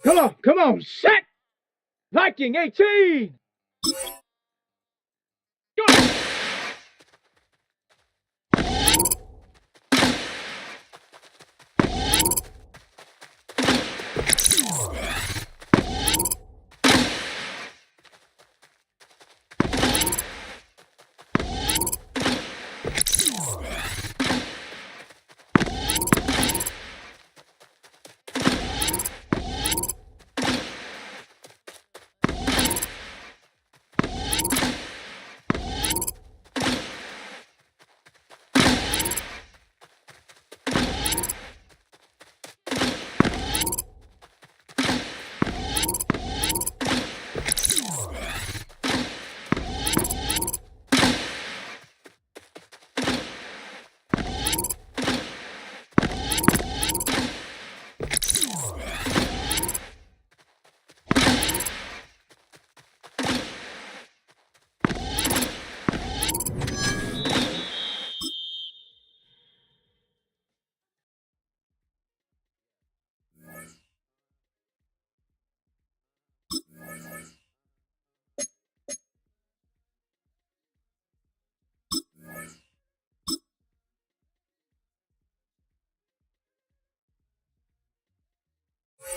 Come on, set! Viking 18! Go!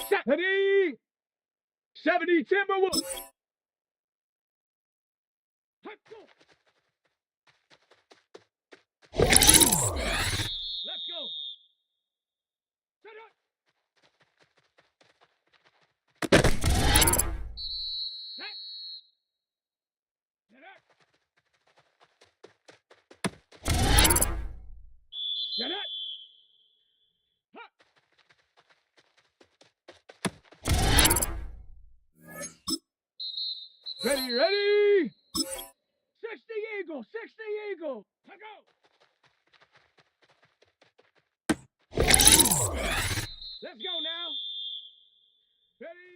Stephanie! 70 Timberwolves! Let's go! Let's go! Set up! Set! Set up! Set up! Huh. Ready! 60 Eagle! 60 Eagle! Let's go! Let's go now! Ready?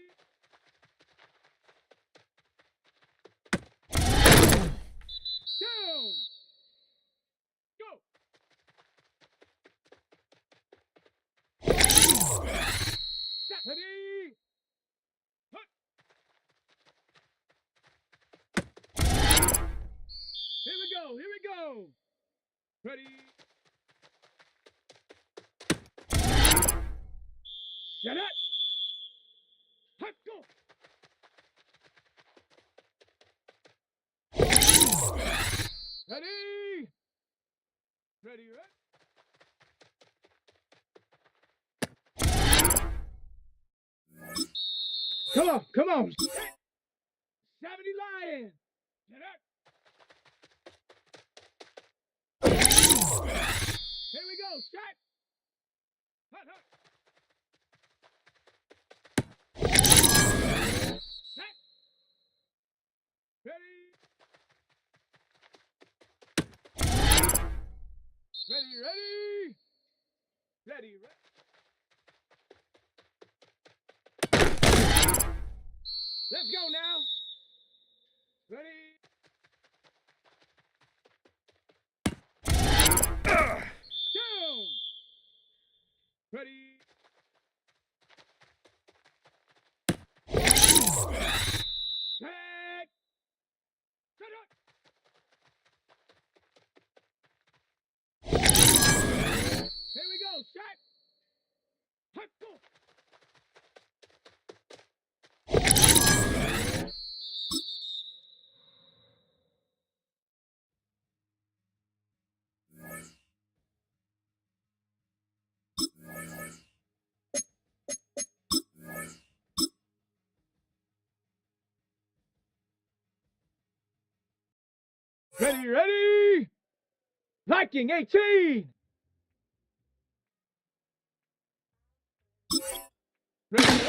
Down! Go! Ready? Hut. Here we go! Ready? Set up! Let's go! Ready? Ready? Come on! 70 Lions! Set up! Here we go! Set! Hut! Set! Ready? Ready! Let's go now! Ready? Down! Ready? Set! Set up! Here we go! Set! Let's go! Ready? Viking 18! Ready?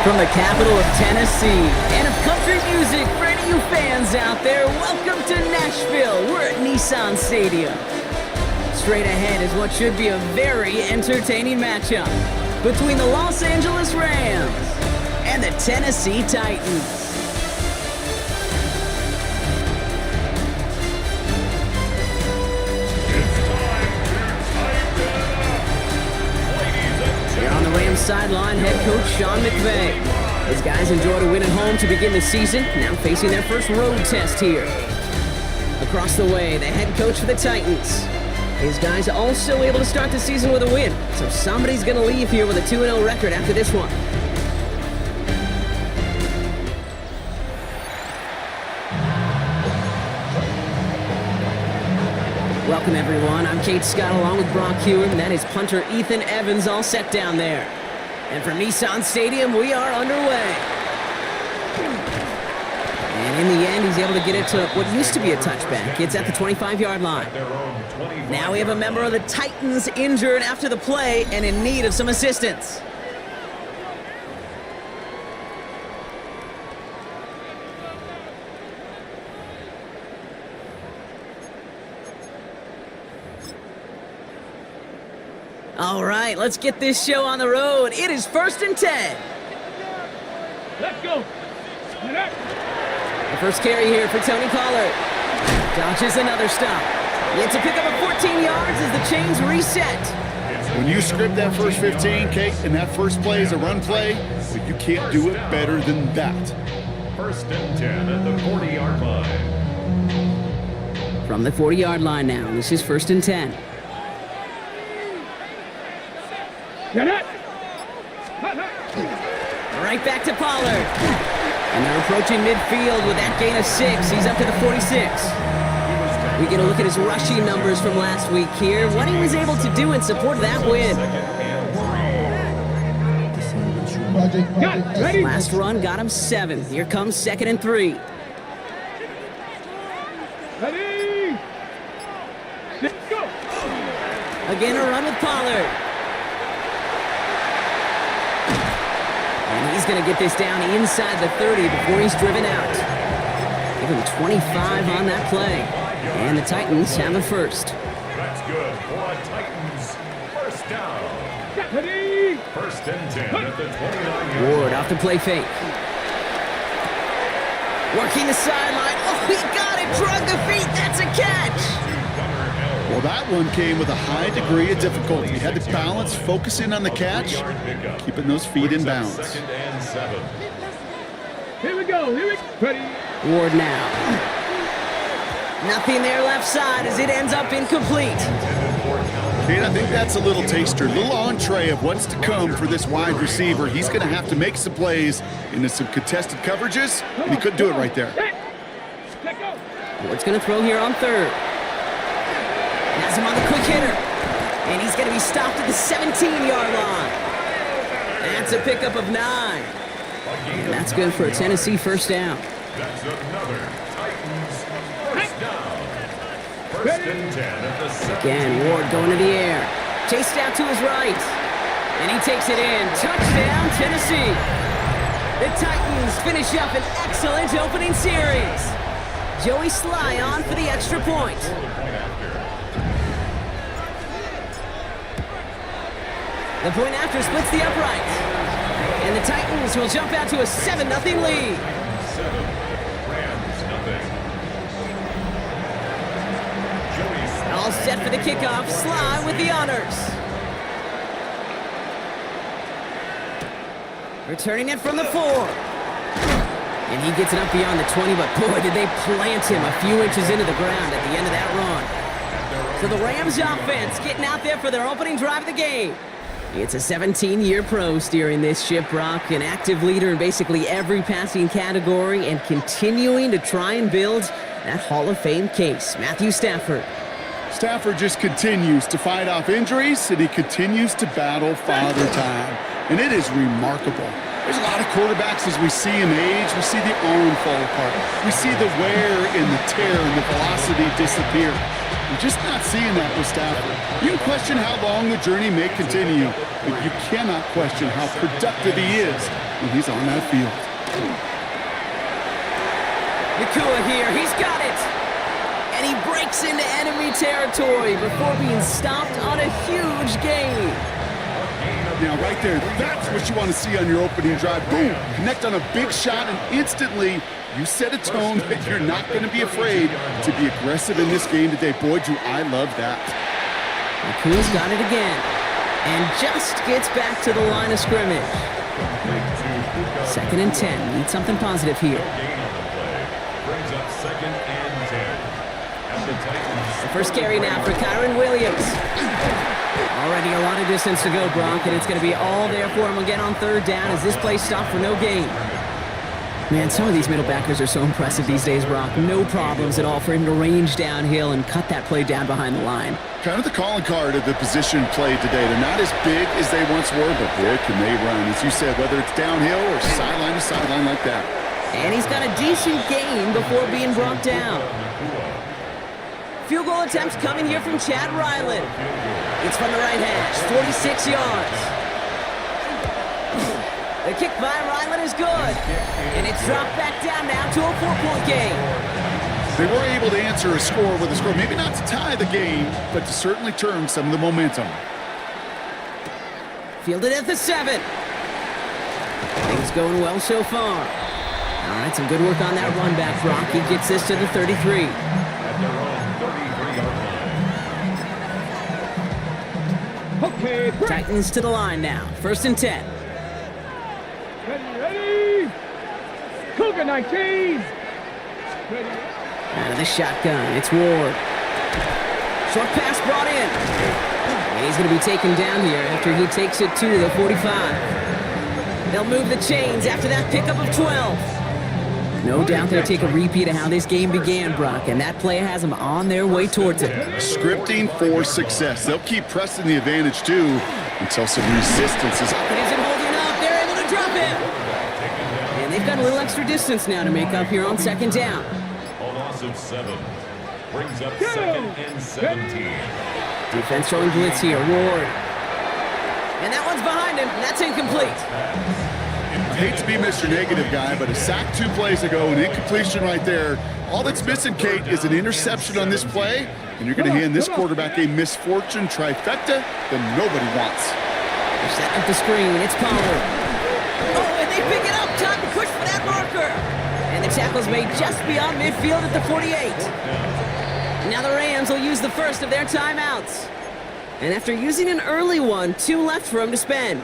From the capital of Tennessee and of country music for any of you fans out there, welcome to Nashville. We're at Nissan Stadium. Straight ahead is what should be a very entertaining matchup between the Los Angeles Rams and the Tennessee Titans. On the Rams sideline, head coach Sean McVay. His guys enjoyed a win at home to begin the season, now facing their first road test here. Across the way, the head coach for the Titans. His guys also able to start the season with a win, so somebody's going to leave here with a 2-0 record after this one. Welcome, everyone. I'm Kate Scott along with Brock Hewitt, and that is punter Ethan Evans all set down there. And from Nissan Stadium, we are underway. And in the end, he's able to get it to what used to be a touchback. It's at the 25-yard line. Now we have a member of the Titans injured after the play and in need of some assistance. All right, let's get this show on the road. It is 1st and 10. Let's go. The first carry here for Tony Pollard. Dodges another stop. It's a pickup of 14 yards as the chains reset. When you script that first 15, Kate, and that first play is a run play, well, you can't do it better than that. 1st and 10 at the 40-yard line. From the 40-yard line now, this is 1st and 10. Right back to Pollard. And they're approaching midfield with that gain of 6. He's up to the 46. We get a look at his rushing numbers from last week here. What he was able to do in support of that win. Last run got him 7. Here comes 2nd and 3. Ready? Let's go. Again, a run with Pollard. And he's going to get this down inside the 30 before he's driven out. Give him 25 on that play. And the Titans have a first. That's good for Titans. First down. Ready. First and 10 at the 29-yard Ward off the play fake. Working the sideline. Oh, he got it. Drug the feet. That's a catch. Well, that one came with a high degree of difficulty. He had to balance, focusing on the catch, keeping those feet in bounds. Second and 7. Here we go. Here we go. Ready. Ward now. Nothing there left side as it ends up incomplete. Kate, I think that's a little taster, a little entree of what's to come for this wide receiver. He's going to have to make some plays into some contested coverages, and he couldn't do it right there. Let go. Ward's going to throw here on third. Has him on the quick hitter. And he's going to be stopped at the 17-yard line. That's a pickup of 9. And that's good for a Tennessee first down. That's another Titans first down. First and 10 at the 7. Again, Ward going to the air. Chased out to his right. And he takes it in. Touchdown, Tennessee. The Titans finish up an excellent opening series. Joey Sly on for the extra point. The point after splits the upright. And the Titans will jump out to a 7-0 lead. 7. Rams nothing. Joey Sly. All set for the kickoff. Sly with the honors. Returning it from the 4. And he gets it up beyond the 20, but boy, did they plant him a few inches into the ground at the end of that run. So the Rams offense getting out there for their opening drive of the game. It's a 17-year pro steering this ship, Brock, an active leader in basically every passing category and continuing to try and build that Hall of Fame case. Matthew Stafford. Stafford just continues to fight off injuries, and he continues to battle father time. And it is remarkable. There's a lot of quarterbacks as we see him age. We see the arm fall apart. We see the wear and the tear and the velocity disappear. We're just not seeing that with Stafford. You can question how long the journey may continue, but you cannot question how productive he is when he's on that field. Nakua here, he's got it! And he breaks into enemy territory before being stopped on a huge gain. Now, right there, that's what you want to see on your opening drive. Boom! Connect on a big shot, and instantly you set a tone that you're not going to be afraid to be aggressive in this game today. Boy, do I love that. Nakua's got it again. And just gets back to the line of scrimmage. Second and 10. Need something positive here. Gain on the play. Brings up second and 10. At the Titans. The first carry now for Kyron Williams. Already a lot of distance to go, Brock, and it's going to be all there for him again on third down as this play stopped for no gain. Man, some of these middle backers are so impressive these days, Brock. No problems at all for him to range downhill and cut that play down behind the line. Kind of the calling card of the position played today. They're not as big as they once were, but boy, can they run. As you said, whether it's downhill or sideline to sideline like that. And he's got a decent gain before being brought down. Field goal attempts coming here from Chad Ryland. It's from the right hash, 46 yards. The kick by Ryland is good. And it's dropped back down now to a 4-point game. They were able to answer a score with a score. Maybe not to tie the game, but to certainly turn some of the momentum. Fielded at the 7. Things going well so far. All right, some good work on that run back, Brock. He gets this to the 33. At their own 33-yard line. Okay. Break. Titans to the line now. First and 10. Ready. Cougar 19. Ready. Out of the shotgun, it's Ward. Short pass brought in. And he's going to be taken down here after he takes it to the 45. They'll move the chains after that pickup of 12. No doubt they'll take a repeat of how this game began, Brock, and that play has them on their way towards it. Scripting for success. They'll keep pressing the advantage, too, until some resistance is up. But isn't holding up. They're able to drop him. And they've got a little extra distance now to make up here on second down. A loss of 7. Brings up second and 17. Defense showing blitz here. Ward. And that one's behind him. And that's incomplete. hate to be Mr. Negative guy, but a sack 2 plays ago, an incompletion right there. All that's missing, Kate, is an interception on this play, and you're going to hand this quarterback a misfortune trifecta that nobody wants. They're setting up the screen. It's Pollard. Oh, and they pick it up. Time to push for that marker. And the tackle's made just beyond midfield at the 48. Now the Rams will use the first of their timeouts. And after using an early one, 2 left for him to spend.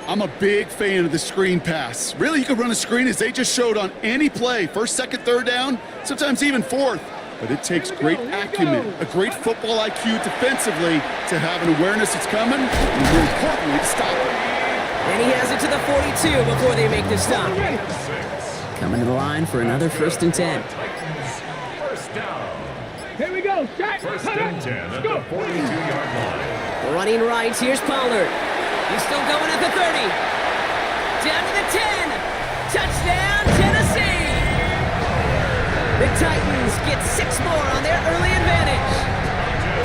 I'm a big fan of the screen pass. Really, you can run a screen as they just showed on any play. First, second, third down, sometimes even fourth. But it takes great acumen, a great football IQ defensively to have an awareness it's coming, and more importantly, to stop it. And he has it to the 42 before they make the stop. Coming to the line for another 1st and 10. First down. Here we go. Shot. First and 10 at the 42-yard line. Running right, here's Pollard. He's still going at the 30. Down to the 10. Touchdown, Tennessee. The Titans get 6 more on their early advantage.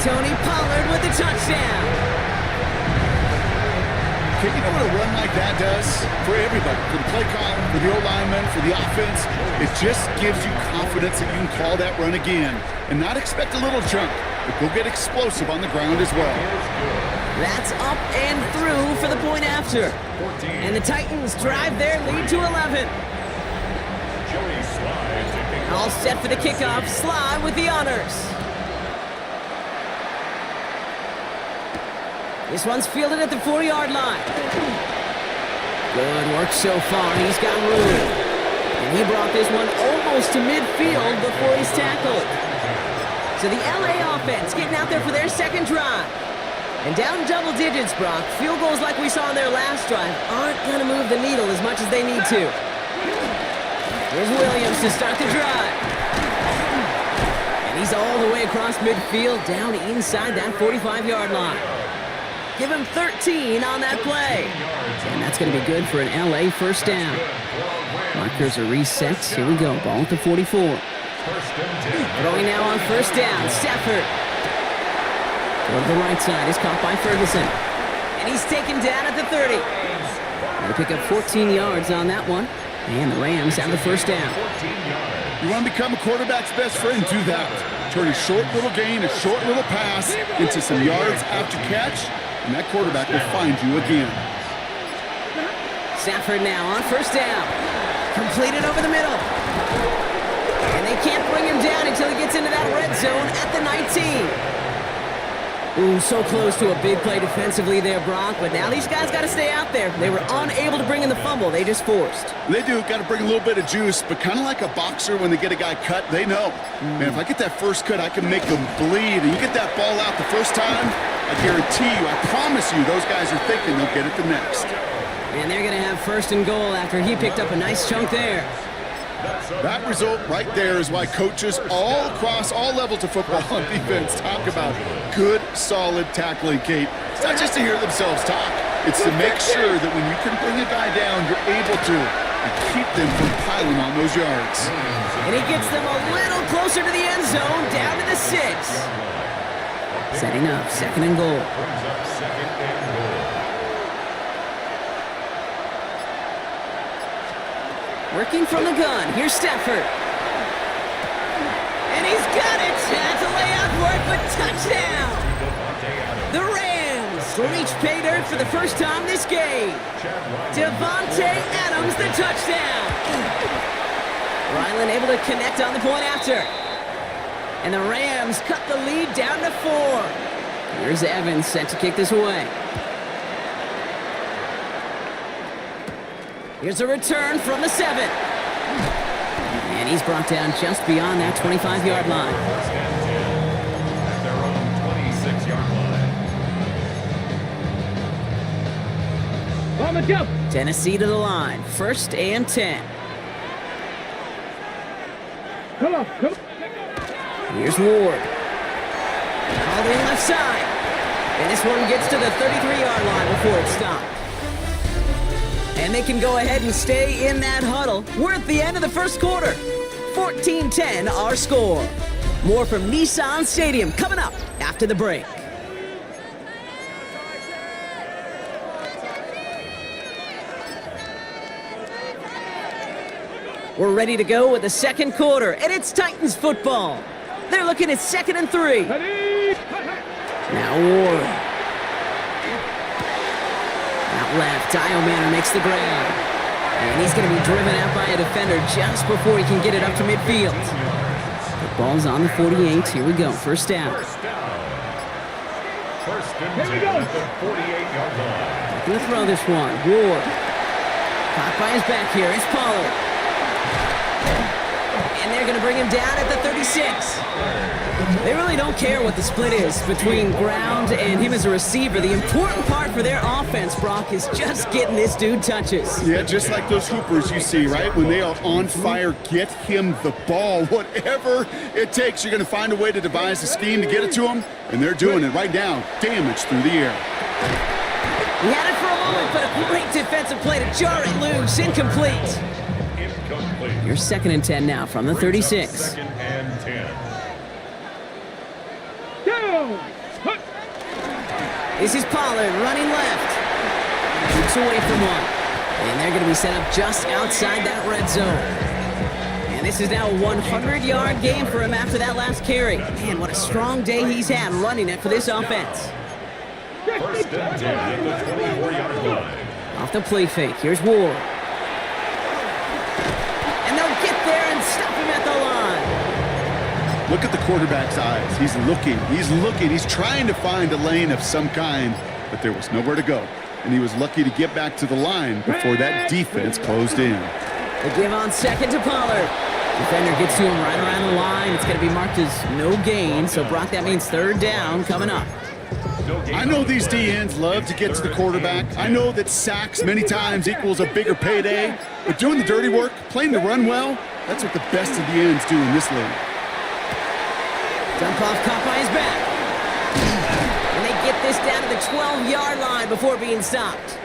Tony Pollard with the touchdown. You know what a run like that does for everybody, for the play caller, for the O-lineman, for the offense? It just gives you confidence that you can call that run again and not expect a little jump, but go get explosive on the ground as well. That's up and through for the point after. And the Titans drive their lead to 11. All set for the kickoff. Sly with the honors. This one's fielded at the 4-yard line. Good work so far. He's got room. And he brought this one almost to midfield before he's tackled. So the LA offense getting out there for their second drive. And down double digits, Brock. Field goals like we saw on their last drive aren't going to move the needle as much as they need to. Here's Williams to start the drive. And he's all the way across midfield, down inside that 45-yard line. Give him 13 on that play. And that's going to be good for an LA first down. Markers are reset. Here we go. Ball at the 44. Throwing now on first down. Stafford. Go to the right side. Is caught by Ferguson. And he's taken down at the 30. They pick up 14 yards on that one. And the Rams have the first down. You want to become a quarterback's best friend? Do that. Turn a short little gain, a short little pass into some yards after catch, and that quarterback will find you again. Stafford now on first down. Completed over the middle. And they can't bring him down until he gets into that red zone at the 19. Ooh, so close to a big play defensively there, Brock, but now these guys got to stay out there. They were unable to bring in the fumble. They just forced. They do. Got to bring a little bit of juice, but kind of like a boxer when they get a guy cut, they know. Man, if I get that first cut, I can make them bleed. And you get that ball out the first time, I guarantee you, I promise you, those guys are thinking they'll get it the next. And they're going to have first and goal after he picked up a nice chunk there. That result right there is why coaches all across all levels of football on defense talk about good, solid tackling, Kate. It's not just to hear themselves talk. It's to make sure that when you can bring a guy down, you're able to and keep them from piling on those yards. And he gets them a little closer to the end zone, down to the 6. Setting up, second and goal. Working from the gun. Here's Stafford. And he's got it. That's a layout work, but touchdown. The Rams reach pay dirt for the first time this game. Devontae Adams, the touchdown. Ryland able to connect on the point after. And the Rams cut the lead down to 4. Here's Evans set to kick this away. Here's a return from the 7. And he's brought down just beyond that 25-yard line. At their own 26-yard line. On the jump. Tennessee to the line. First and 10. Come on. Here's Ward. Called in left side. And this one gets to the 33-yard line before it's stopped. And they can go ahead and stay in that huddle. We're at the end of the first quarter. 14-10 our score. More from Nissan Stadium coming up after the break. We're ready to go with the second quarter, and it's Titans football. They're looking at 2nd and 3. Ready? Now Ward. Out left, Manor makes the grab. And he's going to be driven out by a defender just before he can get it up to midfield. The ball's on the 48. Here we go, first down. First and 10 at the 48-yard line. Going to throw this one. Ward. Caught by his back here. It's Pollard. And they're going to bring him down at the 36. They really don't care what the split is between ground and him as a receiver. The important part for their offense, Brock, is just getting this dude touches. Yeah, just like those hoopers you see, right? When they are on fire, get him the ball. Whatever it takes, you're going to find a way to devise a scheme to get it to him, and they're doing it right now. Damage through the air. He had it for a moment, but a great defensive play to jar it loose. Incomplete. You're 2nd and 10 now from the 36. 2nd and 10. Down. This is Pollard running left. Keeps away from one. And they're going to be set up just outside that red zone. And this is now a 100-yard game for him after that last carry. Man, what a strong day he's had running it for this offense. First and 10 at the 24-yard line. Off the play fake. Here's Ward. And they'll get there and stop him at the line. Look at the quarterback's eyes. He's looking. He's trying to find a lane of some kind, but there was nowhere to go. And he was lucky to get back to the line before that defense closed in. The give on second to Pollard. Defender gets to him right around the line. It's going to be marked as no gain. So, Brock, that means 3rd down coming up. I know these DNs love to get to the quarterback. I know that sacks many times equals a bigger payday. But doing the dirty work, playing the run well, that's what the best of the ends do in this league. Dump off caught by his back. And they get this down to the 12-yard line before being stopped.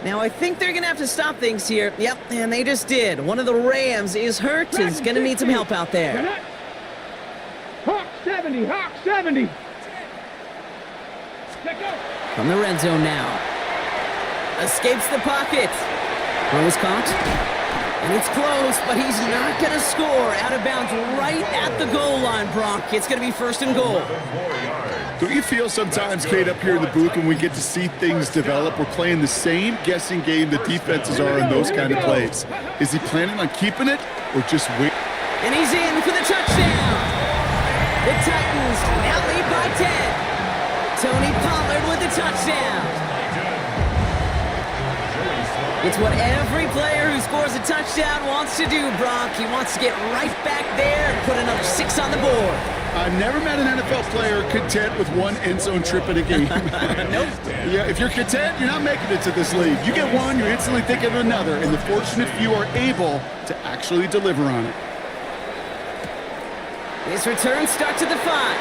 Now, I think they're going to have to stop things here. Yep, and they just did. One of the Rams is hurt and is going to need some help out there. Hawk 70, Hawk 70. From the red zone now. Escapes the pocket. Throw is caught. And it's close, but he's not going to score. Out of bounds right at the goal line, Brock. It's going to be 1st and goal. Don't you feel sometimes, Kate, up here in the booth when we get to see things develop, we're playing the same guessing game the defenses are in those kind of plays? Is he planning on keeping it or just wait? And he's in for the touchdown. The Titans now lead by 10. Tony Pollard with the touchdown. It's what every player who scores a touchdown wants to do, Brock. He wants to get right back there and put another 6 on the board. I've never met an NFL player content with one end zone trip in a game. Nope. Yeah, if you're content, you're not making it to this league. You get one, you're instantly thinking of another, and the fortunate few are able to actually deliver on it. This return starts at the 5.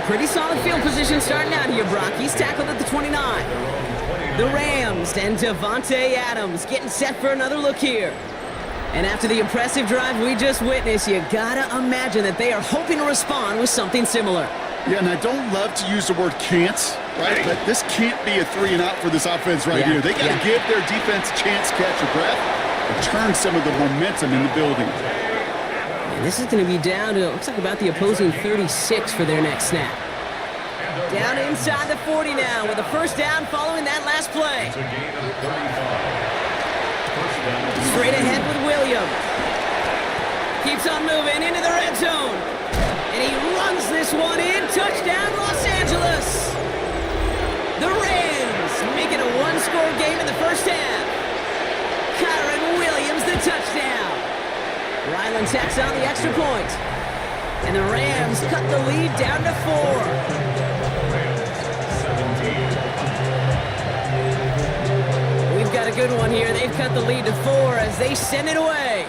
Pretty solid field position starting out here, Brock. He's tackled at the 29. The Rams and Devontae Adams getting set for another look here. And after the impressive drive we just witnessed, you gotta imagine that they are hoping to respond with something similar. Yeah, and I don't love to use the word can't, right? But this can't be a 3 and out for this offense right here. They gotta give their defense a chance to catch a breath and turn some of the momentum in the building. And this is going to be down to, it looks like about the opposing 36 for their next snap. Down inside the 40 now with a 1st down following that last play. Straight ahead with Williams. Keeps on moving into the red zone. And he runs this one in. Touchdown, Los Angeles. The Rams make it a 1-score game in the 1st half. Kyron Williams the touchdown. Ryland tacks on the extra point. And the Rams cut the lead down to 4. We've got a good one here. They've cut the lead to 4 as they send it away.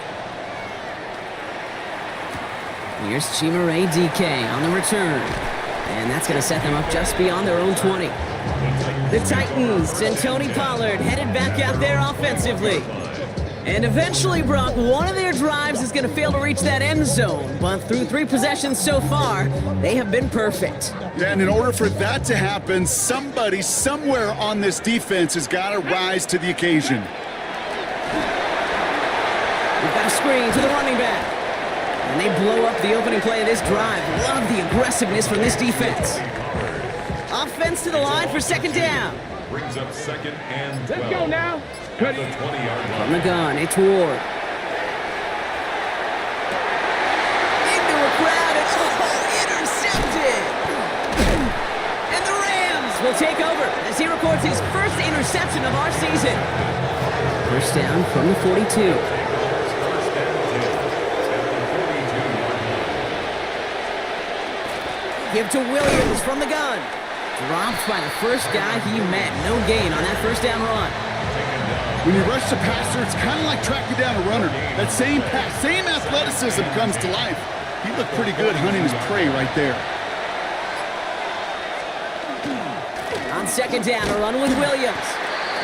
Here's Chimere DK on the return. And that's going to set them up just beyond their own 20. The Titans and Tony Pollard headed back out there offensively. And eventually, Brock, one of their drives is going to fail to reach that end zone. But through 3 possessions so far, they have been perfect. Yeah, and in order for that to happen, somebody somewhere on this defense has got to rise to the occasion. Left screen to the running back. And they blow up the opening play of this drive. Love the aggressiveness from this defense. Offense to the line for second down. Brings up second and 12. Let's go now. At the 20-yard line. From the gun, it's Ward. Into a crowd, and intercepted! And the Rams will take over as he records his first interception of our season. First down from the 42. First and 10 at the 42-yard line. Give to Williams from the gun. Dropped by the first guy he met. No gain on that first down run. When you rush the passer, it's kind of like tracking down a runner. That same pass, same athleticism comes to life. He looked pretty good hunting his prey right there. On second down, a run with Williams.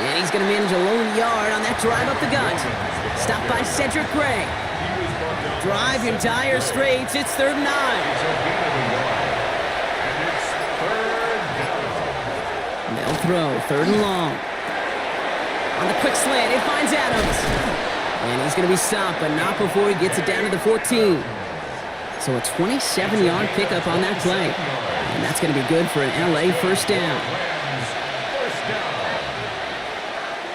And he's going to manage a lone yard on that drive up the gut. Stopped by Cedric Gray. Drive in dire straits. It's 3rd and 9. They'll throw 3rd and long. On the quick slant, it finds Adams. And he's going to be stopped, but not before he gets it down to the 14. So a 27-yard pickup on that play. And that's going to be good for an LA first down. First down.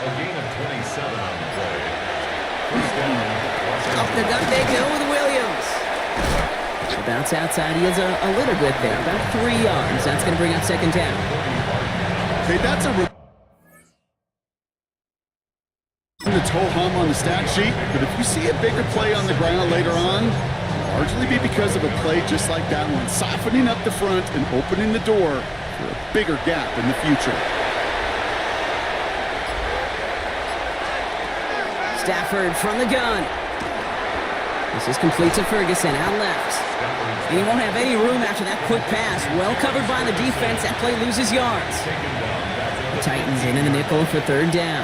A gain of 27 on the play. First down. Up the gut they go with Williams. The bounce outside, he has a little bit there, about 3 yards. That's going to bring up second down. Hey, that's a its whole hum on the stat sheet, but if you see a bigger play on the ground later on, largely be because of a play just like that one, softening up the front and opening the door for a bigger gap in the future. Stafford from the gun. This is complete to Ferguson, out left. And he won't have any room after that quick pass. Well covered by the defense. That play loses yards. The Titans in the nickel for 3rd down.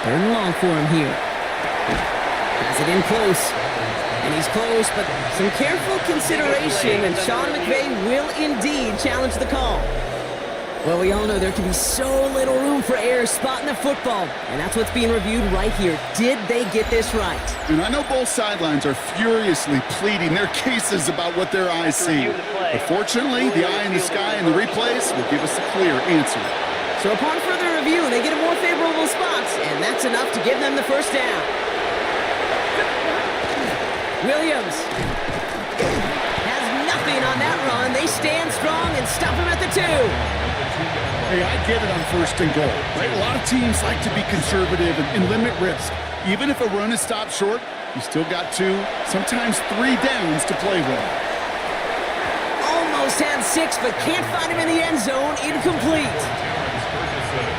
Third and long for him here. Has it in close. And he's close, but some careful consideration, and Sean McVay will indeed challenge the call. Well, we all know there can be so little room for error spotting the football, and that's what's being reviewed right here. Did they get this right? And I know both sidelines are furiously pleading their cases about what their eyes see. But fortunately, the eye in the sky and the replays will give us a clear answer. So upon further review, they get a more favorable spot, and that's enough to give them the first down. Williams has nothing on that run. They stand strong and stop him at the 2. Hey, I get it on 1st and goal, right? A lot of teams like to be conservative and limit risk. Even if a run is stopped short, you still got 2, sometimes 3 downs to play with. Almost had 6, but can't find him in the end zone. Incomplete.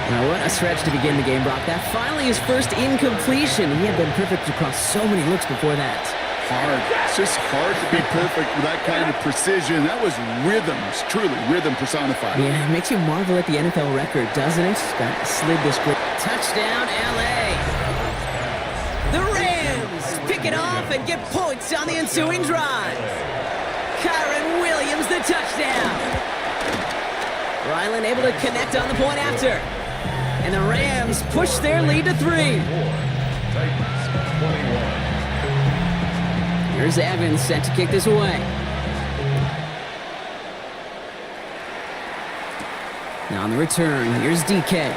Now, what a stretch to begin the game, Brock. That finally his first incompletion. He had been perfect across so many looks before that. Hard. It's just hard to be perfect with that kind of precision. That was rhythm. It's truly rhythm personified. Yeah, it makes you marvel at the NFL record, doesn't it? Got slid this quick. Touchdown, LA. The Rams pick it off and get points on the ensuing drive. Kyron Williams, the touchdown. Ryland able to connect on the point after. And the Rams push their lead to 3. Titans 21. Here's Evans set to kick this away. Now on the return, here's DK.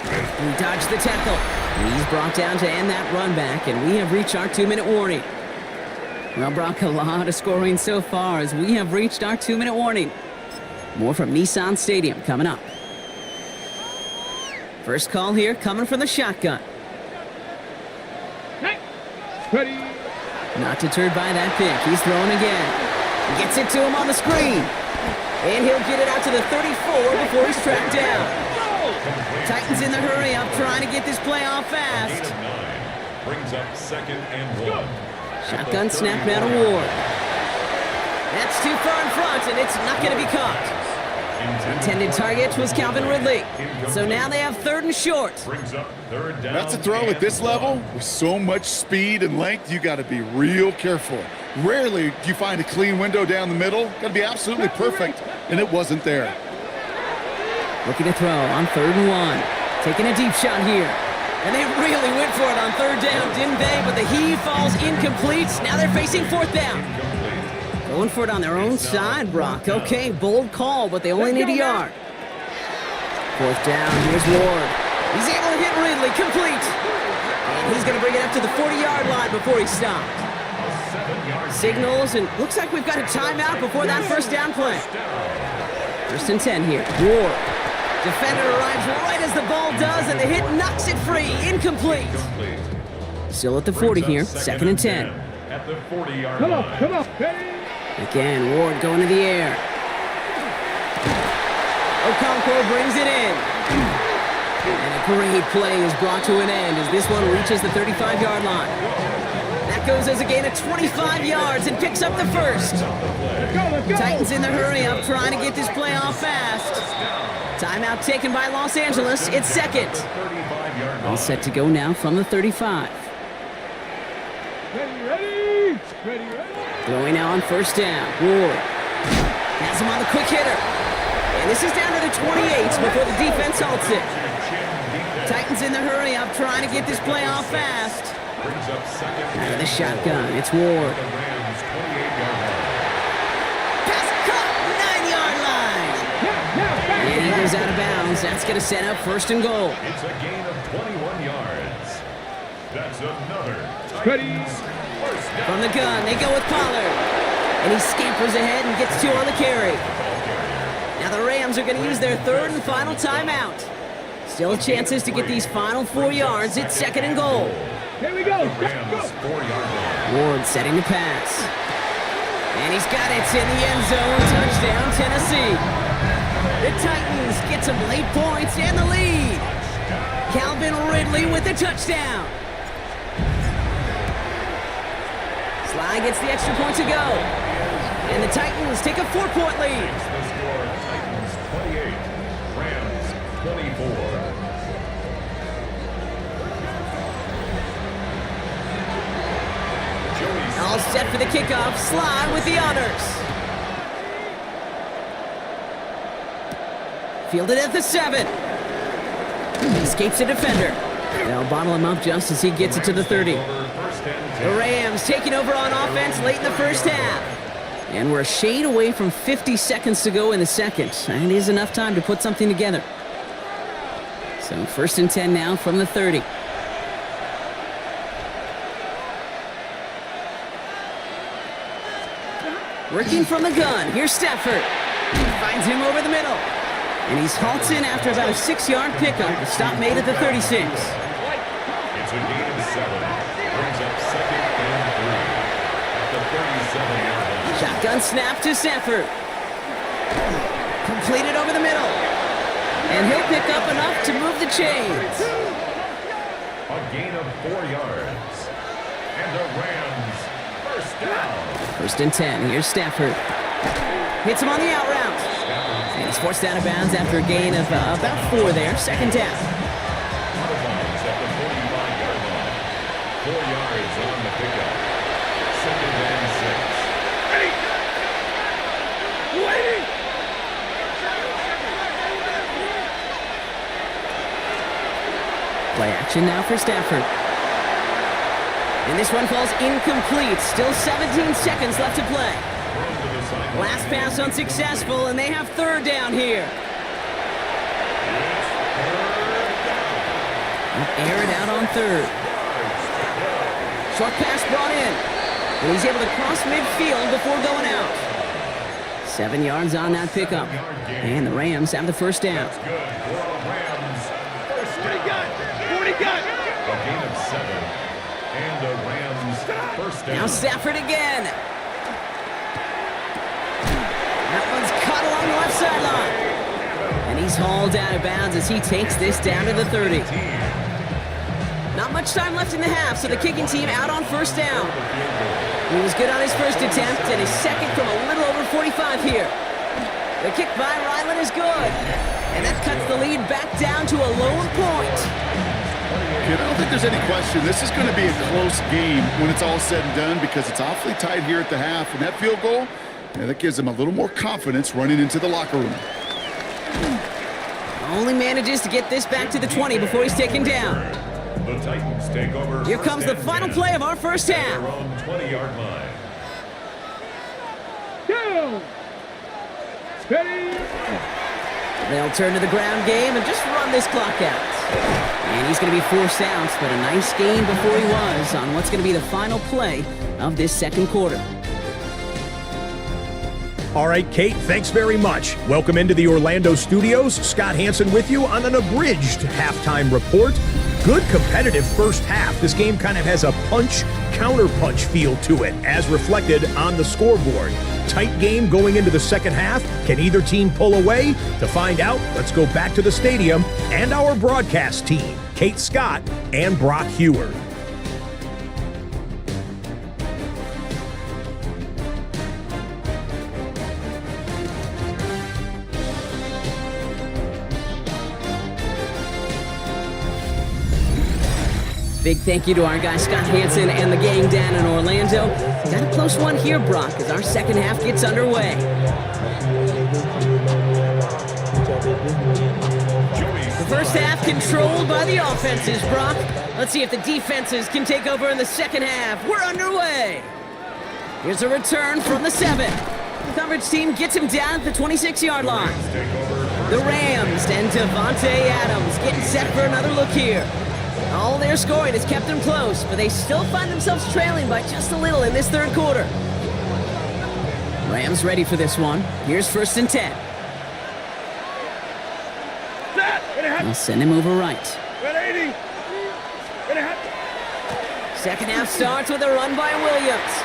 He dodged the tackle. And he's brought down to end that run back, and we have reached our 2-minute warning. Well, Brock, a lot of scoring so far as we have reached our 2-minute warning. More from Nissan Stadium coming up. First call here coming from the shotgun. Ready. Not deterred by that pick. He's throwing again. Gets it to him on the screen. And he'll get it out to the 34 before he's tracked down. Titans in the hurry up, trying to get this play off fast. 8 of 9 brings up 2nd and 1. Shotgun snap now to Ward. That's too far in front, and it's not going to be caught. Intended target was Calvin Ridley. So now they have 3rd and short. Brings up 3rd down. That's a throw at this level. With so much speed and length, you got to be real careful. Rarely do you find a clean window down the middle. Got to be absolutely perfect, and it wasn't there. Looking to throw on 3rd and 1. Taking a deep shot here. And they really went for it on third down, didn't they? But the heave falls incomplete. Now they're facing fourth down. Going for it on their own side, Brock. Okay, bold call, but they only need a yard. Fourth down, here's Ward. He's able to hit Ridley, complete. And he's going to bring it up to the 40-yard line before he stopped. Signals, and looks like we've got a timeout before that first down play. First and 10 here. Ward. Defender arrives right as the ball does, and the hit knocks it free. Incomplete. Still at the 40 here. Second and 10. At the 40-yard line. Come on. Again, Ward going to the air. Okonkwo brings it in. And a great play is brought to an end as this one reaches the 35-yard line. That goes as a gain of 25 yards and picks up the first. Let's go. Titans in the hurry up, trying to get this play off fast. Timeout taken by Los Angeles. It's second. All set to go now from the 35. Ready. Throwing now on first down. Ward has him on the quick hitter. And this is down to the 28 before the defense halts it. Titans in the hurry up, trying to get this play off fast. Out of the shotgun, it's Ward. Pass caught, 9-yard line. And he goes out of bounds. That's going to set up first and goal. It's a gain of 21 yards. That's another Ready. first down. From the gun, they go with Pollard. And he scampers ahead and gets 2 on the carry. Now the Rams are going to use their third and final timeout. Still chances to get these final 4 yards. It's second and goal. Here we go. Rams 4-yard line. Ward setting the pass. And he's got it in the end zone. Touchdown, Tennessee. The Titans get some late points and the lead. Calvin Ridley with the touchdown. Sly gets the extra point to go. And the Titans take a 4-point lead. The score, Titans 28, Rams 24. All set for the kickoff. Sly with the honors. Fielded at the 7. Escapes a defender. They'll bottle him up just as he gets it to the 30. The Rams taking over on offense late in the first half. And we're a shade away from 50 seconds to go in the second. And it is enough time to put something together. So first and 10 now from the 30. Working from the gun, here's Stafford. He finds him over the middle. And he's halted after about a 6-yard pickup. The stop made at the 36. It's a gain of 7. Brings up second and 3 at the 37-yard line. Shotgun snap to Stafford. Completed over the middle. And he'll pick up enough to move the chains. A gain of 4 yards. And the Rams first down. First and 10. Here's Stafford. Hits him on the out route. And he's forced out of bounds after a gain of about 4 there. Second down. Out of bounds at the 45-yard line. 4 yards on the pickup. Second and 6. Waiting. Play action now for Stafford. And this one falls incomplete. Still 17 seconds left to play. Last pass unsuccessful, and they have third down here. Air it out on third. Short pass brought in. And he's able to cross midfield before going out. 7 yards on that pickup. And the Rams have the first down. Good for the Rams. First 40 down. gun. 40 gun. A gain of 7. And the Rams first down. Now Stafford again. That one's caught along the left sideline. And he's hauled out of bounds as he takes this down to the 30. Not much time left in the half, so the kicking team out on first down. He was good on his first attempt, and his second from a little over 45 here. The kick by Ryland is good. And that cuts the lead back down to a lower point. I don't think there's any question. This is going to be a close game when it's all said and done because it's awfully tight here at the half. And that field goal, that gives them a little more confidence running into the locker room. Only manages to get this back to the 20 before he's taken down. The Titans take over. Here comes the final play of our first Their half. own 20-yard line. Down. Ready. They'll turn to the ground game and just run this clock out. And he's going to be forced out, but a nice game before he was on what's going to be the final play of this second quarter. All right, Kate, thanks very much. Welcome into the Orlando studios. Scott Hansen with you on an abridged halftime report. Good competitive first half. This game kind of has a punch-counter-punch feel to it, as reflected on the scoreboard. Tight game going into the second half. Can either team pull away? To find out, let's go back to the stadium and our broadcast team, Kate Scott and Brock Heward. Big thank you to our guy Scott Hansen and the gang down in Orlando. Got a close one here, Brock, as our second half gets underway. The first half controlled by the offenses, Brock. Let's see if the defenses can take over in the second half. We're underway. Here's a return from the 7. The coverage team gets him down at the 26-yard line. The Rams and Devontae Adams getting set for another look here. All their scoring has kept them close, but they still find themselves trailing by just a little in this third quarter. Rams ready for this one. Here's 1st and 10. They'll send him over right. Second half starts with a run by Williams.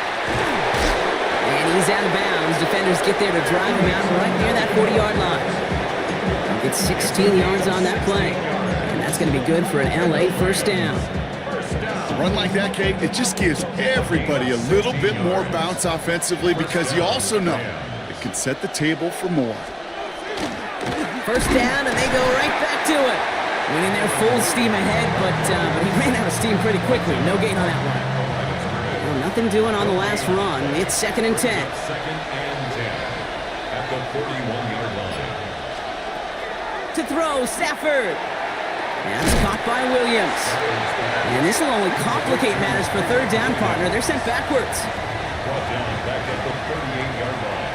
And he's out of bounds. Defenders get there to drive him out right near that 40-yard line. He'll get 16 yards on that play. That's going to be good for an LA first down. A run like that, Kate, it just gives everybody a little bit more bounce offensively because you also know it can set the table for more. First down, and they go right back to it. Winning their full steam ahead, but he ran out of steam pretty quickly. No gain on that one. Well, nothing doing on the last run. It's 2nd and 10. 2nd and 10 at the 41-yard line. To throw, Stafford. That's caught by Williams. And this will only complicate matters for third down, partner. They're sent backwards. Brought down back at the 38-yard line.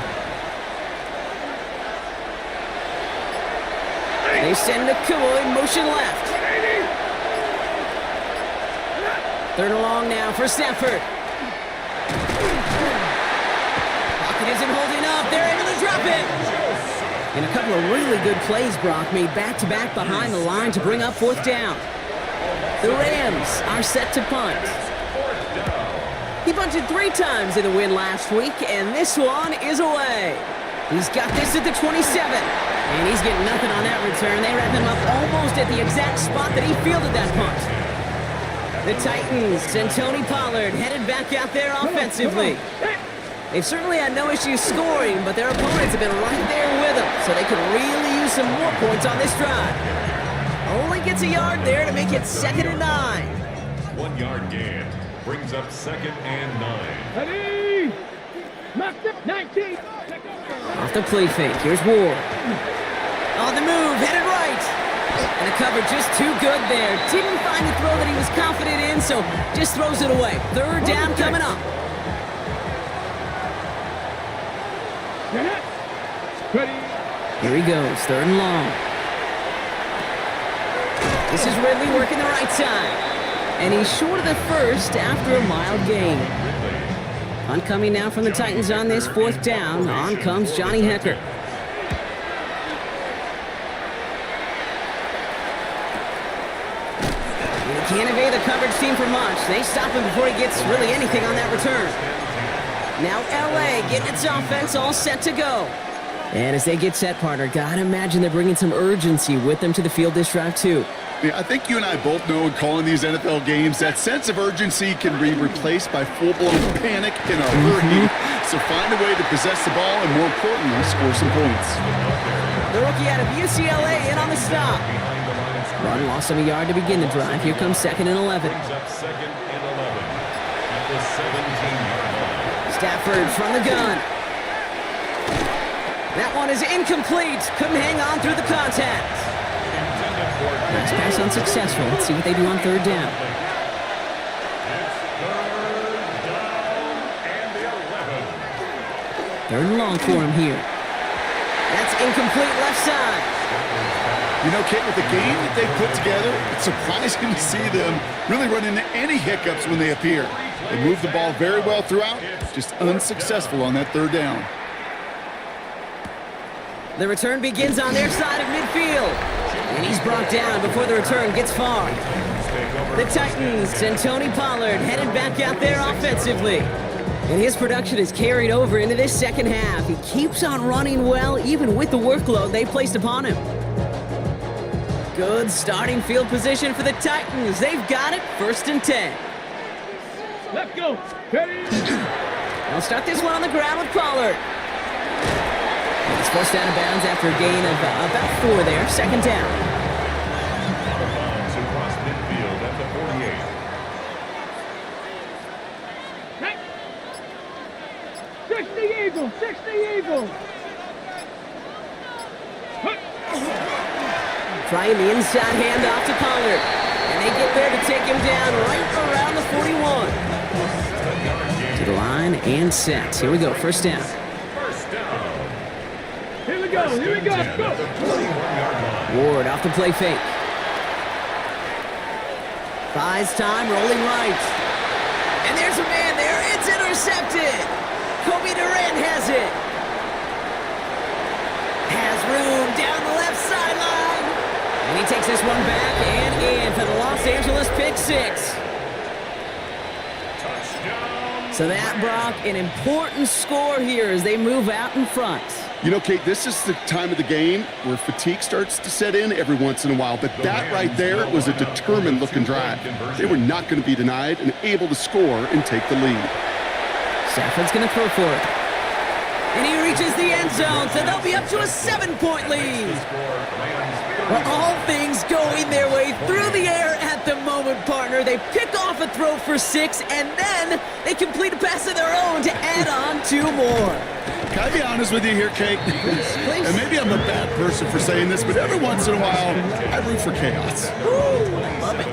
They send the Kawhi motion left. 3rd and long now for Stafford. Pocket isn't holding up. They're able to drop it. And a couple of really good plays, Brock, made back-to-back behind the line to bring up 4th down. The Rams are set to punt. He punted 3 times in the win last week, and this one is away. He's got this at the 27, and he's getting nothing on that return. They wrap him up almost at the exact spot that he fielded that punt. The Titans and Tony Pollard headed back out there offensively. They've certainly had no issues scoring, but their opponents have been right there with them, so they could really use some more points on this drive. Only gets a yard there to make it 2nd and 9. 1-yard gain brings up 2nd and 9. Ready. 19. Off the play fake, here's Ward. On the move, headed right. And the cover just too good there. Didn't find the throw that he was confident in, so just throws it away. 3rd down coming up. Here he goes, 3rd and long. This is Ridley working the right side. And he's short of the first after a mild gain. Punt coming now from the Titans on this 4th down. On comes Johnny Hecker. And he can't evade the coverage team for much. They stop him before he gets really anything on that return. Now LA getting its offense all set to go. And as they get set, partner, gotta imagine they're bringing some urgency with them to the field this drive, too. Yeah, I think you and I both know in calling these NFL games, that sense of urgency can be replaced by full-blown panic in a hurry. So find a way to possess the ball and, more importantly, score some points. The rookie out of UCLA in on the stop. Run loss of a yard to begin the drive. Here comes 2nd and 11. Brings up 2nd and 11 at the 17-yard line. Stafford from the gun. That one is incomplete. Couldn't hang on through the contact. Nice pass unsuccessful. Let's see what they do on third down. Third and long for him here. That's incomplete left side. You know, Kate, with the game that they put together, it's surprising to see them really run into any hiccups when they appear. They move the ball very well throughout, just unsuccessful on that third down. The return begins on their side of midfield. And he's brought down before the return gets far. The Titans and Tony Pollard headed back out there offensively. And his production is carried over into this second half. He keeps on running well, even with the workload they placed upon him. Good starting field position for the Titans. They've got it, 1st and 10. Let's go. Ready? They'll start this one on the ground with Pollard. He's forced out of bounds after a gain of about 4 there. 2nd down. Out of bounds across midfield at the 48. Hey. 60 Eagles. 60 Eagles. Trying the inside handoff to Pollard. And they get there to take him down right around the 41. To the line and set. Here we go, 1st down. Here we go. Here we go. Go. Ward off the play fake. Buys time, rolling right. And there's a man there. It's intercepted. Kobe Durant has it. Has room down the left sideline. And he takes this one back and in for the Los Angeles pick 6. So that, Brock, an important score here as they move out in front. You know, Kate, this is the time of the game where fatigue starts to set in every once in a while. But that right there was a determined-looking drive. They were not going to be denied and able to score and take the lead. Stafford's going to throw for it. And he reaches the end zone, so they'll be up to a 7-point lead. Well, all things going their way through the air at the moment, partner. They pick off a throw for 6, and then they complete a pass of their own to add on 2 more. Can I be honest with you here, Kate? Please. And maybe I'm a bad person for saying this, but every once in a while, I root for chaos. Ooh, love it.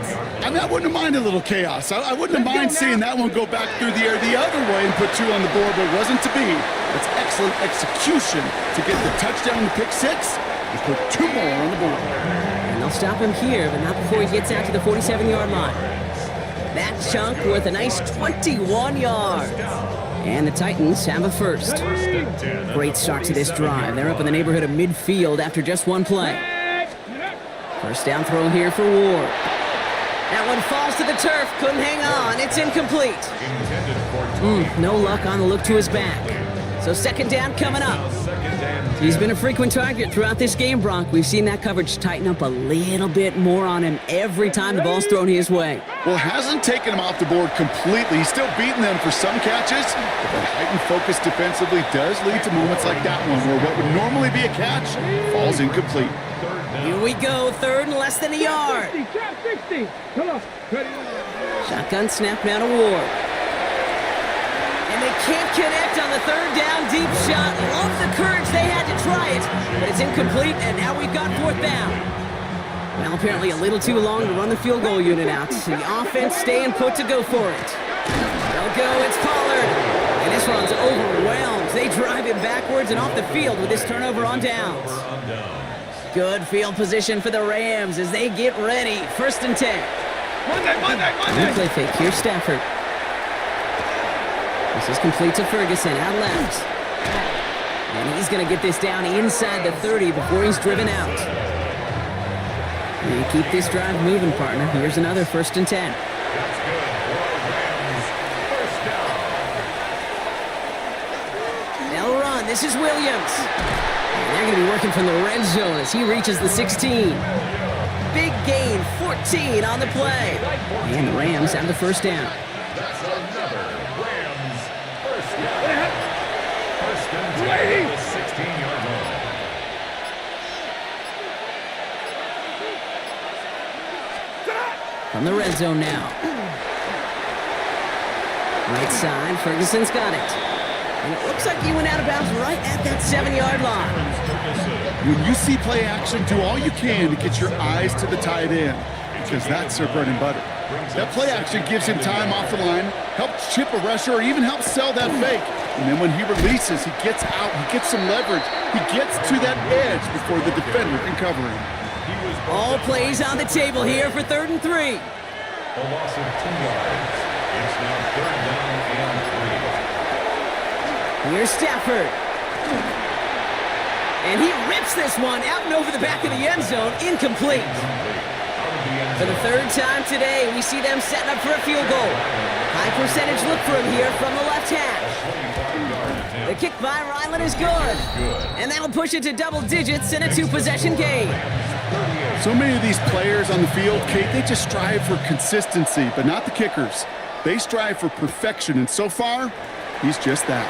I mean, I wouldn't mind a little chaos. I wouldn't mind seeing that one go back through the air the other way and put 2 on the board, but it wasn't to be. It's excellent execution to get the touchdown to pick 6 and put 2 more on the board. And they'll stop him here, but not before he gets out to the 47-yard line. That chunk worth a nice 21 yards. And the Titans have a first. Great start to this drive. They're up in the neighborhood of midfield after just 1 play. First down throw here for Ward. That one falls to the turf. Couldn't hang on. It's incomplete. No luck on the look to his back. So 2nd down coming up. He's been a frequent target throughout this game, Brock. We've seen that coverage tighten up a little bit more on him every time the ball's thrown his way. Well, hasn't taken him off the board completely. He's still beating them for some catches, but the heightened focus defensively does lead to moments like that one where what would normally be a catch falls incomplete. Here we go, 3rd and less than a yard. 60. Trap 60. Come on. Ready? Shotgun snap now to Ward. And they can't connect on the 3rd down deep shot. Love the courage they had to try it, but it's incomplete, and now we've got 4th down. Well, apparently a little too long to run the field goal unit out. The offense staying put to go for it. They'll go, it's Pollard. And this one's overwhelmed. They drive him backwards and off the field with this turnover on downs. Good field position for the Rams as they get ready. 1st and 10. Monday. Play fake. Here's Stafford. This is complete to Ferguson, out left. And he's going to get this down inside the 30 before he's driven out. And keep this drive moving, partner. Here's another 1st and 10. They'll run. This is Williams. And they're going to be working from the red zone as he reaches the 16. Big gain, 14 on the play. And the Rams have the 1st down. That's another Rams first down. 1st and 10 at the 16-yard line. From the red zone now. Right side, Ferguson's got it. And it looks like he went out of bounds right at that 7-yard line. When you see play action, do all you can to get your eyes to the tight end, because that's their bread and butter. That play action gives him time off the line, helps chip a rusher, or even helps sell that fake. And then when he releases, he gets out, he gets some leverage. He gets to that edge before the defender can cover him. All plays on the table here for 3rd and 3. A loss of 2 yards. It's now 3rd down and 3. Here's Stafford. And he rips this one out and over the back of the end zone. Incomplete. For the 3rd time today, we see them setting up for a field goal. High percentage look for him here from the left hash. The kick by Ryland is good. And that'll push it to double digits in a 2-possession game. So many of these players on the field, Kate, they just strive for consistency, but not the kickers. They strive for perfection, and so far, he's just that.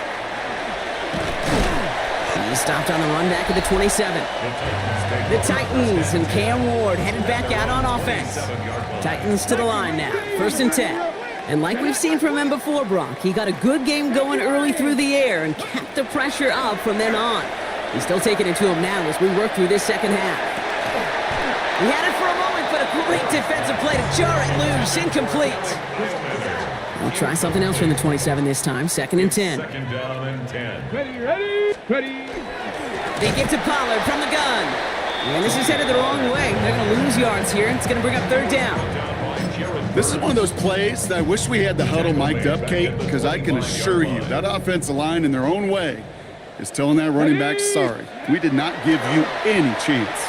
He stopped on the run back at the 27. The Titans and Cam Ward headed back out on offense. Titans to the line now, 1st and 10. And like we've seen from him before, Brock, he got a good game going early through the air and kept the pressure up from then on. He's still taking it to him now as we work through this second half. He had it for a moment, but a great defensive play to jar it loose, incomplete. We'll try something else from the 27 this time, 2nd and 10. 2nd down and 10. Ready. They get to Pollard from the gun. And this is headed the wrong way. They're going to lose yards here. It's going to bring up 3rd down. This is one of those plays that I wish we had the huddle mic'd up, Kate, because I can assure you that offensive line in their own way is telling that running back, sorry, we did not give you any chance.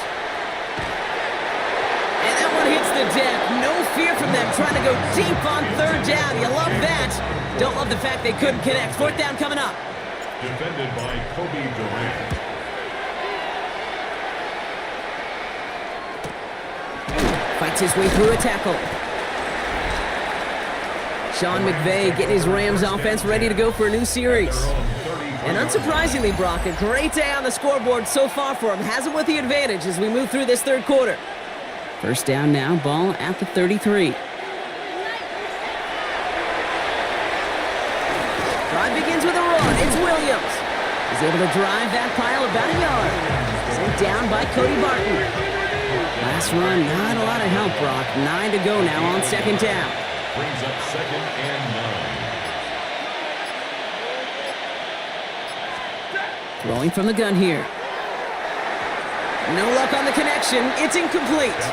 And that one hits the deck. No fear from them trying to go deep on 3rd down. You love that. Don't love the fact they couldn't connect. 4th down coming up. Defended by Kobe Durant. Fights his way through a tackle. Sean McVay getting his Rams offense ready to go for a new series. And unsurprisingly, Brock, a great day on the scoreboard so far for him. Has him with the advantage as we move through this 3rd quarter. 1st down now, ball at the 33. Drive begins with a run. It's Williams. He's able to drive that pile about a yard. Sent down by Cody Barton. Last run, not a lot of help, Brock. 9 to go now on 2nd down. Brings up 2nd and 9. Throwing from the gun here. No luck on the connection. It's incomplete.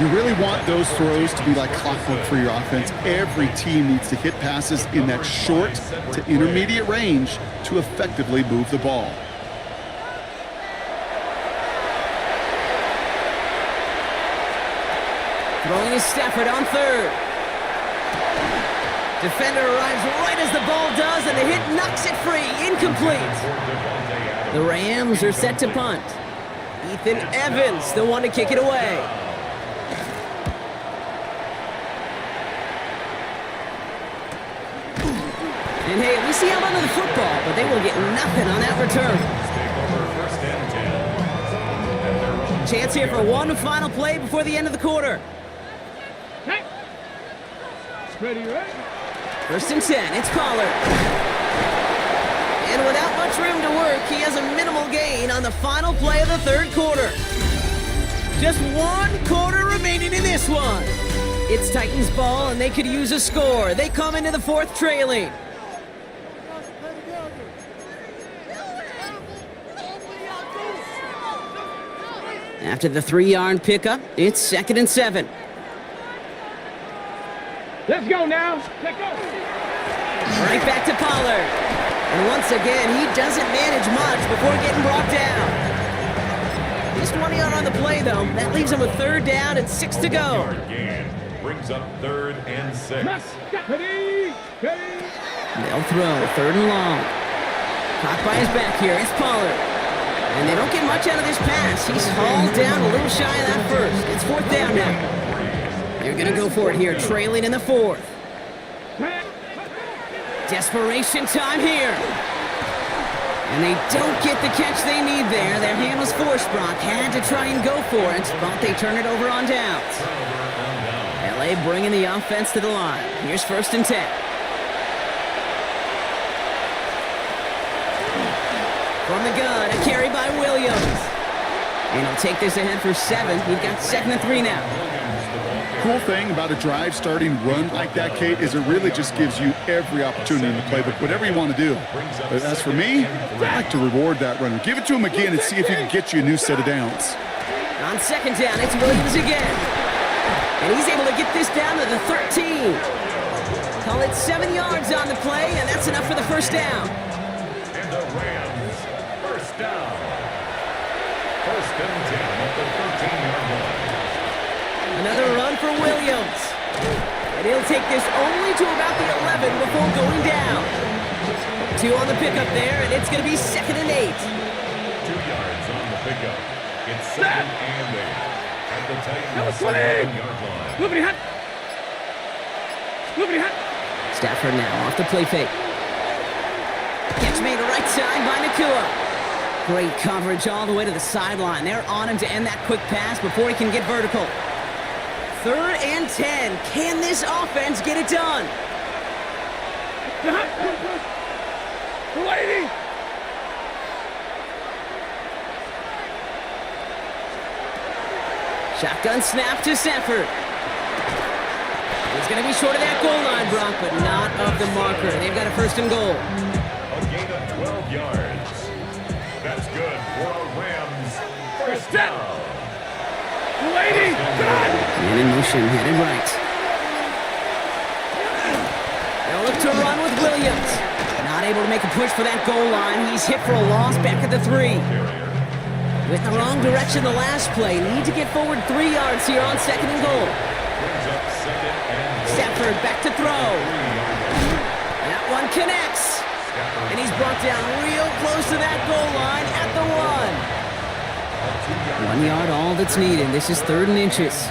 You really want those throws to be like clockwork for your offense. Every team needs to hit passes in that short to intermediate range to effectively move the ball. Throwing is Stafford on 3rd. Defender arrives right as the ball does, and the hit knocks it free. Incomplete. The Rams are set to punt. Ethan Evans, the one to kick it away. And hey, we see him under the football, but they will get nothing on that return. Chance here for one final play before the end of the quarter. Ready. 1st and 10, it's Pollard. And without much room to work, he has a minimal gain on the final play of the 3rd quarter. Just 1 quarter remaining in this one. It's Titans ball, and they could use a score. They come into the 4th trailing. After the 3-yard pickup, it's 2nd and 7. Let's go now. Let's go. Right back to Pollard. And once again, he doesn't manage much before getting brought down. Just 1 yard on the play, though. That leaves him with 3rd down and 6 to go. Brings up 3rd and 6. Ready. They'll throw 3rd and long. Caught by his back here. It's Pollard. And they don't get much out of this pass. He's hauled down a little shy of that 1st. It's 4th down now. They're going to go for it here, trailing in the 4th. Desperation time here. And they don't get the catch they need there. Their hand was forced, Brock. Had to try and go for it, but they turn it over on downs. LA bringing the offense to the line. Here's 1st and 10. From the gun, a carry by Williams. And he'll take this ahead for 7. We've got 2nd and 3 now. Cool thing about a drive starting run like that, Kate, is it really just gives you every opportunity in the playbook, whatever you want to do. But as for me, I like to reward that runner. Give it to him again and see if he can get you a new set of downs. On 2nd down, it's Williams again. And he's able to get this down to the 13. Call it 7 yards on the play, and that's enough for the first down. And the Rams, first down. 1st and 10 at the 13-yard line. Another run for Williams. And he'll take this only to about the 11 before going down. 2 on the pickup there, and it's going to be 2nd and 8. 2 yards on the pickup. It's 2nd and 8 at the Titans' 7-yard line. Moving hot. Moving hot. Stafford now off the play fake. Gets made right side by Nakua. Great coverage all the way to the sideline. They're on him to end that quick pass before he can get vertical. 3rd and 10. Can this offense get it done? Lady. Shotgun snap to Stafford. He's going to be short of that goal line, Brock, but not of the marker. They've got a 1st and goal. A gain of 12 yards. That's good for a Rams first down. Lady. Man in motion, headed right. They'll look to run with Williams. Not able to make a push for that goal line. He's hit for a loss back at the 3. Went in the wrong direction the last play. Need to get forward 3 yards here on 2nd and goal. Stafford back to throw. That one connects. And he's brought down real close to that goal line at the 1. 1 yard, all that's needed. This is 3rd and inches.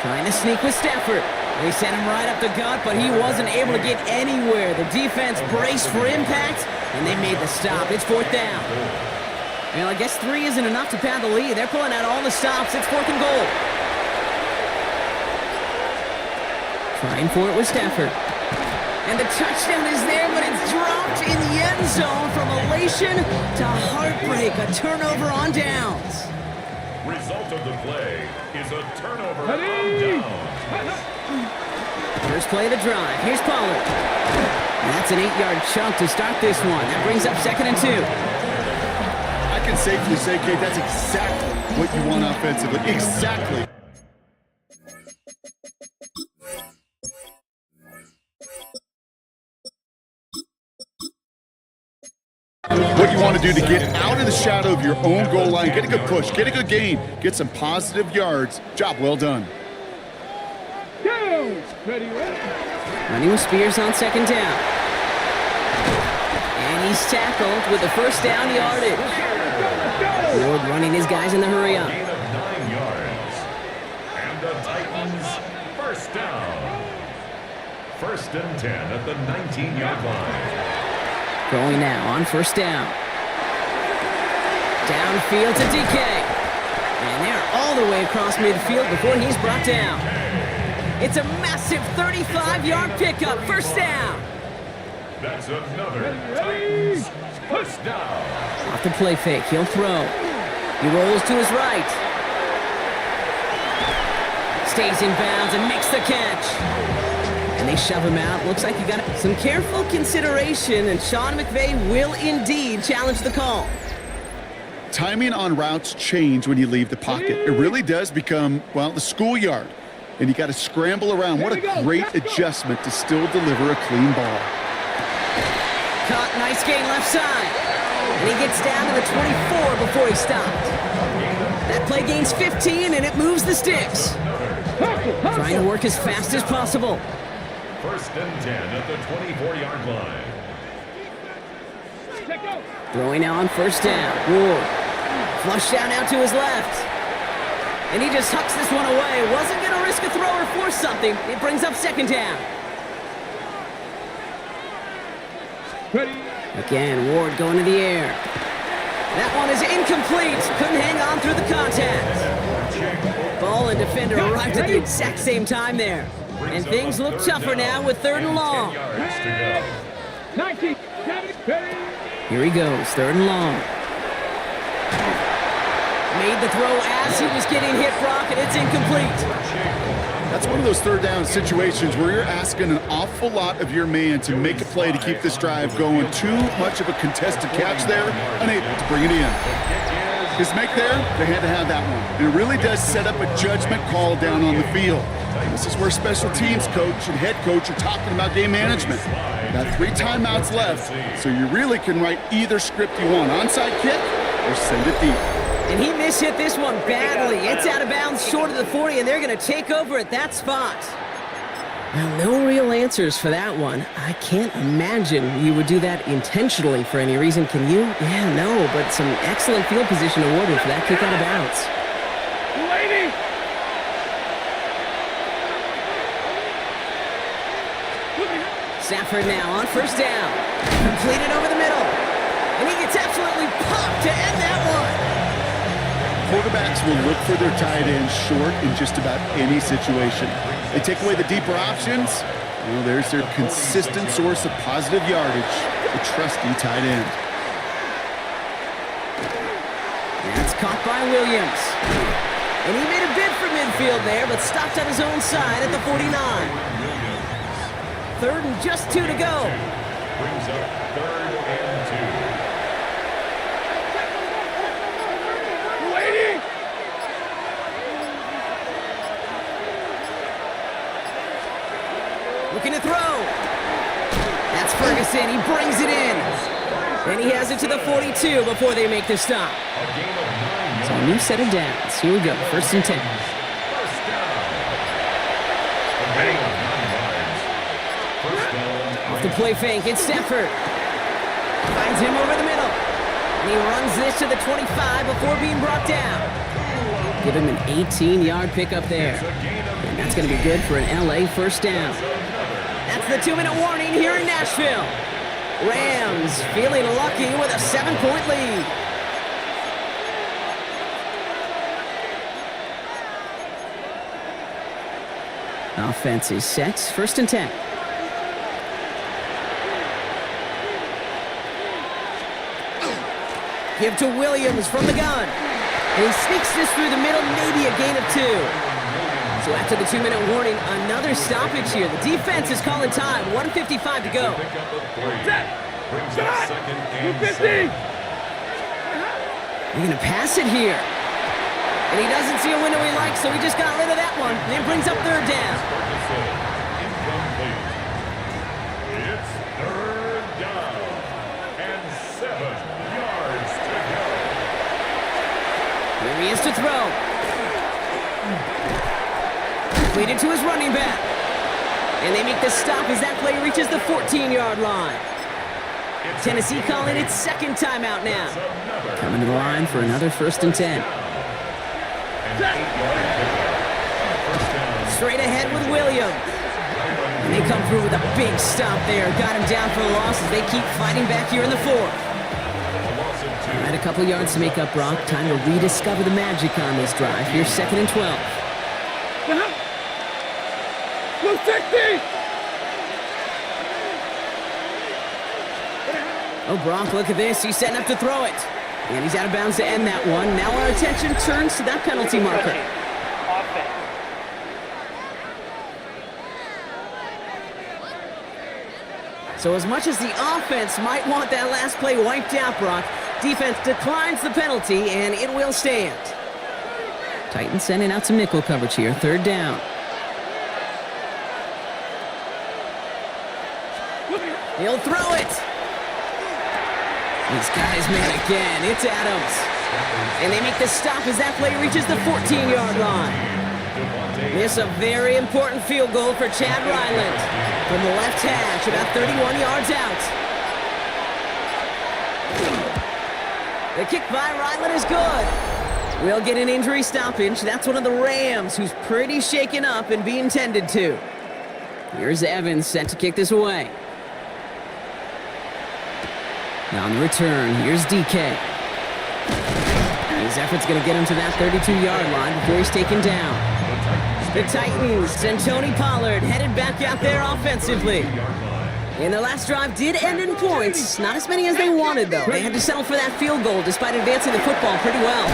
Trying to sneak with Stafford. They sent him right up the gut, but he wasn't able to get anywhere. The defense braced for impact, and they made the stop. It's 4th down. Well, I guess 3 isn't enough to pad the lead. They're pulling out all the stops. It's 4th and goal. Trying for it with Stafford. And the touchdown is there, but it's dropped in the end zone from elation to heartbreak. A turnover on downs. Result of the play is a turnover on downs. First play of the drive. Here's Pollard. And that's an 8-yard chunk to start this one. That brings up 2nd and 2. I can safely say, Kate, that's exactly what you want offensively. Exactly. What you want to do to get out of the shadow of your own goal line, get a good push, get a good gain, get some positive yards. Job well done. Running with Spears on 2nd down. And he's tackled with the 1st down yardage. Ward running his guys in the hurry up. Gain of 9 yards. And the Titans first down. 1st and 10 at the 19-yard line. Going now on 1st down. Downfield to DK. And they're all the way across midfield before he's brought down. It's a massive 35-yard pickup. 1st down. That's another Titans first down. Off the play fake. He'll throw. He rolls to his right. Stays in bounds and makes the catch. And they shove him out. Looks like he got some careful consideration, and Sean McVay will indeed challenge the call. Timing on routes change when you leave the pocket. It really does become, well, the schoolyard. And you got to scramble around. What a great adjustment to still deliver a clean ball. Caught, nice gain left side. And he gets down to the 24 before he stopped. That play gains 15, and it moves the sticks. Trying to work as fast as possible. 1st and 10 at the 24-yard line. Throwing now on 1st down. Ward. Flush down out to his left. And he just hucks this one away. Wasn't going to risk a throw or force something. It brings up 2nd down. Again, Ward going to the air. That one is incomplete. Couldn't hang on through the contact. Ball and defender arrived at the exact same time there. And things look tougher now with 3rd and long. 19, 70, Here he goes, 3rd and long. Made the throw as he was getting hit, Brock, and it's incomplete. That's one of those 3rd down situations where you're asking an awful lot of your man to make a play to keep this drive going. Too much of a contested catch there, unable to bring it in. His make there, they had to have that one. And it really does set up a judgment call down on the field. This is where special teams coach and head coach are talking about game management. Got 3 timeouts left, so you really can write either script you want. Onside kick or send it deep. And he mishit this one badly. It's out of bounds short of the 40, and they're going to take over at that spot. Well, no real answers for that one. I can't imagine you would do that intentionally for any reason, can you? Yeah, no, but some excellent field position awarded for that kick out of bounds. lady. Stafford now on 1st down. Completed over the middle. And he gets absolutely popped to end that one. Quarterbacks will look for their tight end short in just about any situation. They take away the deeper options. Well, there's their consistent source of positive yardage, the trusty tight end. That's caught by Williams. And he made a bid for midfield there, but stopped on his own side at the 49. 3rd and just 2 to go. Brings up 3rd and 2. Looking to throw. That's Ferguson. He brings it in. And he has it to the 42 before they make the stop. So a new set of downs. Here we go. 1st and 10. Off the play fake. It's Stafford. Finds him over the middle. And he runs this to the 25 before being brought down. Give him an 18-yard pickup there. And that's going to be good for an LA 1st down. That's the 2-minute warning here in Nashville. Rams feeling lucky with a 7-point lead. Offense is set. 1st and 10. Give to Williams from the gun. And he sneaks this through the middle, maybe a gain of 2. So after the 2-minute warning, another stoppage here. The defense is calling time. 1:55 to go. Shot! 250! They're going to pass it here. And he doesn't see a window he likes, so he just got rid of that one. And it brings up 3rd down. Incomplete. It's 3rd down and 7 yards to go. Here he is to throw. Completed to his running back. And they make the stop as that play reaches the 14-yard line. Tennessee calling its 2nd timeout now. Coming to the line for another 1st and 10. Straight ahead with Williams. And they come through with a big stop there. Got him down for a loss as they keep fighting back here in the 4th. At a couple yards to make up, Brock. Time to rediscover the magic on this drive. Here's 2nd and 12. 260! Oh, Brock, look at this. He's setting up to throw it. And he's out of bounds to end that one. Now our attention turns to that penalty marker. So as much as the offense might want that last play wiped out, Brock, defense declines the penalty, and it will stand. Titans sending out some nickel coverage here. 3rd down. He'll throw it. He's got his man again. It's Adams. And they make the stop as that play reaches the 14-yard line. This is a very important field goal for Chad Ryland. From the left hash, about 31 yards out. The kick by Ryland is good. We'll get an injury stoppage. That's one of the Rams who's pretty shaken up and being tended to. Here's Evans set to kick this away. Now on the return, here's DK. His effort's going to get him to that 32-yard line before he's taken down. The Titans and Tony Pollard headed back out there offensively. And their last drive did end in points. Not as many as they wanted, though. They had to settle for that field goal despite advancing the football pretty well.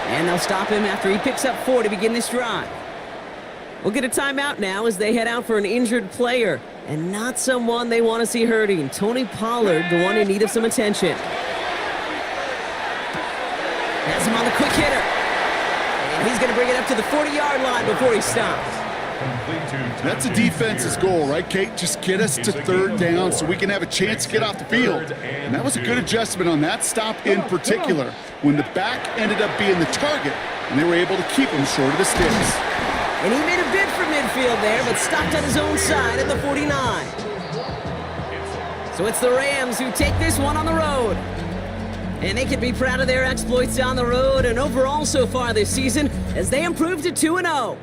And they'll stop him after he picks up 4 to begin this drive. We'll get a timeout now as they head out for an injured player. And not someone they want to see hurting. Tony Pollard, the one in need of some attention. Has him on the quick hitter. And he's going to bring it up to the 40-yard line before he stops. That's a defense's goal, right, Kate? Just get us to third down so we can have a chance to get off the field. And that was a good adjustment on that stop in particular, when the back ended up being the target, and they were able to keep him short of the sticks. And he made a bid for midfield there, but stopped on his own side at the 49. So it's the Rams who take this one on the road. And they can be proud of their exploits on the road and overall so far this season as they improve to 2-0.